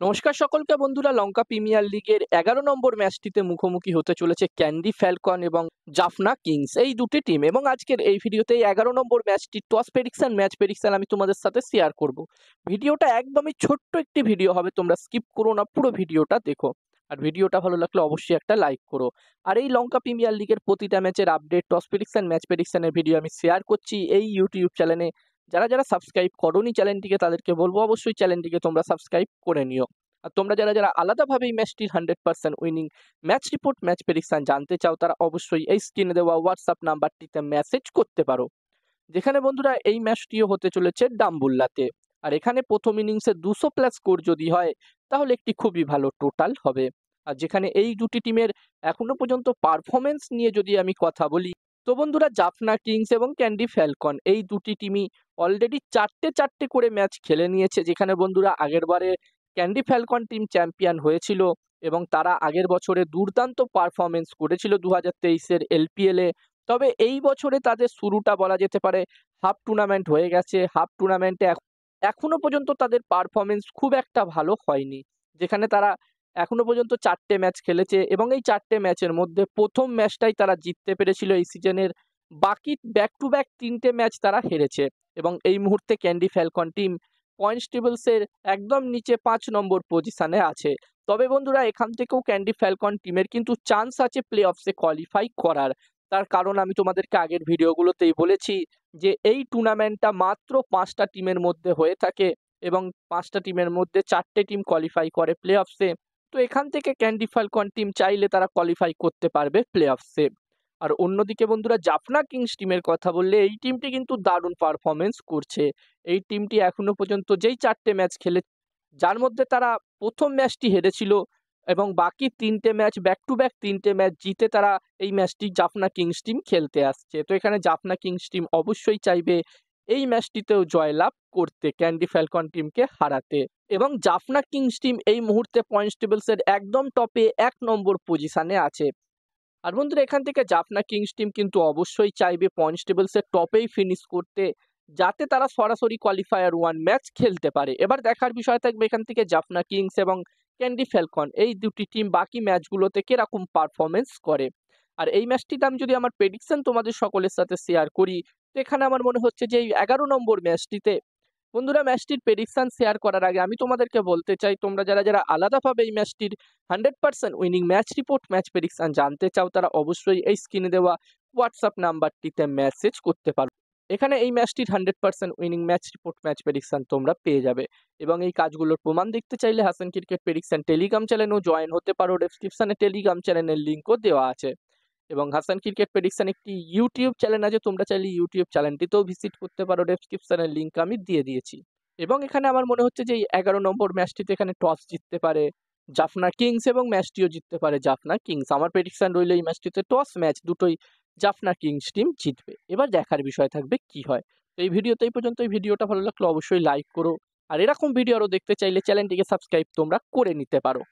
নমস্কার সকলকে বন্ধুরা, লঙ্কা প্রিমিয়ার লিগের ১১ নম্বর ম্যাচটিতে মুখোমুখি হতে চলেছে ক্যান্ডি ফ্যালকন এবং জাফনা কিংস এই দুটি টিম। এবং আজকের এই ভিডিওতে ১১ নম্বর ম্যাচটি টস প্রেডিকশন ম্যাচ প্রেডিকশন আমি তোমাদের সাথে শেয়ার করব। ভিডিওটা একদমই ছোট্ট একটি ভিডিও হবে, তোমরা স্কিপ করো না, পুরো ভিডিওটা দেখো। আর ভিডিওটা ভালো লাগলে অবশ্যই একটা লাইক করো। আর এই লঙ্কা প্রিমিয়ার লিগের প্রতিটা ম্যাচের আপডেট, টস প্রেডিকশন ম্যাচ প্রেডিকশনের ভিডিও আমি শেয়ার করছি এই ইউটিউব চ্যানেলে। যারা যারা সাবস্ক্রাইব করোনি চ্যানেলটিকে তাদেরকে বলবো অবশ্যই চ্যানেলটিকে তোমরা সাবস্ক্রাইব করে নিও। আর তোমরা যারা যারা আলাদাভাবে এই ম্যাচটির 100% winning match report match prediction জানতে চাও, তারা অবশ্যই এই স্ক্রিনে দেওয়া হোয়াটসঅ্যাপ নাম্বারটিতে মেসেজ করতে পারো। যেখানে বন্ধুরা এই ম্যাচটিও হতে চলেছে ডাম্বুল্লাতে। আর এখানে প্রথম ইনিংসে 200+ স্কোর যদি হয় তাহলে একটি খুবই ভালো টোটাল হবে। আর যেখানে এই দুটি টিমের এখনো পর্যন্ত পারফরমেন্স নিয়ে যদি আমি কথা বলি, তো বন্ধুরা জাফনা কিংস এবং ক্যান্ডি ফ্যালকন এই দুটি টিমই অলরেডি চারটে চারটে করে ম্যাচ খেলে নিয়েছে। যেখানে বন্ধুরা আগেরবারে ক্যান্ডি ফ্যালকন টিম চ্যাম্পিয়ন হয়েছিল এবং তারা আগের বছরে দুর্দান্ত পারফরমেন্স করেছিল 2023-এর এলপিএলে। তবে এই বছরে তাদের শুরুটা বলা যেতে পারে হাফ টুর্নামেন্ট হয়ে গেছে। হাফ টুর্নামেন্টে এখনো পর্যন্ত তাদের পারফরমেন্স খুব একটা ভালো হয়নি। যেখানে তারা এখনো পর্যন্ত 4টে ম্যাচ খেলেছে এবং এই 4টে ম্যাচের মধ্যে প্রথম ম্যাচটাই তারা জিততে পেরেছিল এই সিজনের। বাকি ব্যাক টু ব্যাক 3টে ম্যাচ তারা হেরেছে। এবং এই মুহূর্তে ক্যান্ডি ফ্যালকন টিম পয়েন্টস টেবলসের একদম নিচে 5 নম্বর পজিশনে আছে। তবে বন্ধুরা এখান থেকেও ক্যান্ডি ফ্যালকন টিমের কিন্তু চান্স আছে প্লে অফসে কোয়ালিফাই করার। তার কারণ আমি তোমাদেরকে আগের ভিডিওগুলোতেই বলেছি যে এই টুর্নামেন্টটা মাত্র 5টা টিমের মধ্যে হয়ে থাকে এবং 5টা টিমের মধ্যে 4টে টিম কোয়ালিফাই করে প্লে অফসে। তো এখান থেকে ক্যান্ডি ফ্যালকন টিম চাইলে তারা কোয়ালিফাই করতে পারবে প্লে অফসে। আর অন্যদিকে বন্ধুরা জাফনা কিংস টিমের কথা বললে এই টিমটি কিন্তু দারুণ পারফরমেন্স করছে। এই টিমটি এখনো পর্যন্ত যেই 4টে ম্যাচ খেলে, যার মধ্যে তারা প্রথম ম্যাচটি হেরেছিল এবং বাকি 3টে ম্যাচ ব্যাক টু ব্যাক 3টে ম্যাচ জিতে তারা এই ম্যাচটি জাফনা কিংস টিম খেলতে আসছে। তো এখানে জাফনা কিংস টিম অবশ্যই চাইবে এই ম্যাচটিতেও জয়লাভ করতে, ক্যান্ডি ফ্যালকন টিমকে হারাতে। এবং জাফনা কিংস টিম এই মুহূর্তে পয়েন্টস টেবলসের একদম টপে 1 নম্বর পজিশনে আছে। আর বন্ধুরা এখান থেকে জাফনা কিংস টিম কিন্তু অবশ্যই চাইবে পয়েন্টস টেবলসের টপেই ফিনিশ করতে, যাতে তারা সরাসরি কোয়ালিফায়ার 1 ম্যাচ খেলতে পারে। এবার দেখার বিষয় থাকবে এখান থেকে জাফনা কিংস এবং ক্যান্ডি ফ্যালকন এই দুটি টিম বাকি ম্যাচগুলোতে কিরকম পারফরমেন্স করে। আর এই ম্যাচটিতে আমি যদি আমার প্রেডিকশন তোমাদের সকলের সাথে শেয়ার করি, তো এখানে আমার মনে হচ্ছে যে এই 11 নম্বর ম্যাচটিতে বন্ধুরা ম্যাচটির প্রেডিকশন শেয়ার করার আগে আমি তোমাদেরকে বলতে চাই, তোমরা যারা যারা আলাদাভাবে এই ম্যাচটির 100% winning match report match prediction জানতে চাও, তারা অবশ্যই এই স্ক্রিনে দেওয়া হোয়াটসঅ্যাপ নাম্বারটিতে মেসেজ করতে পারো। এখানে এই ম্যাচটির 100% winning match report match prediction তোমরা পেয়ে যাবে। এবং এই কাজগুলোর প্রমাণ দেখতে চাইলে হাসান ক্রিকেট প্রেডিকশন টেলিগ্রাম চ্যানেলেও জয়েন হতে পারো। ডেসক্রিপশনে টেলিগ্রাম চ্যানেলের লিঙ্কও দেওয়া আছে। এবং হাসান ক্রিকেট প্রেডিকশন একটি ইউটিউব চ্যানেল আছে, তোমরা চাইলে ইউটিউব চ্যানেলটিতেও ভিজিট করতে পারো। ডেসক্রিপশনের লিঙ্ক আমি দিয়ে দিয়েছি। এবং এখানে আমার মনে হচ্ছে যে এই 11 নম্বর ম্যাচটিতে এখানে টস জিততে পারে জাফনা কিংস এবং ম্যাচটিও জিততে পারে জাফনা কিংস। আমার প্রেডিকশন রইল এই ম্যাচটিতে টস ম্যাচ দুটোই জাফনা কিংস টিম জিতবে। এবার দেখার বিষয় থাকবে কি হয়। তো এই ভিডিওতে এই পর্যন্ত। এই ভিডিওটা ভালো লাগলে অবশ্যই লাইক করো। আর এরকম ভিডিও আরও দেখতে চাইলে চ্যানেলটিকে সাবস্ক্রাইব তোমরা করে নিতে পারো।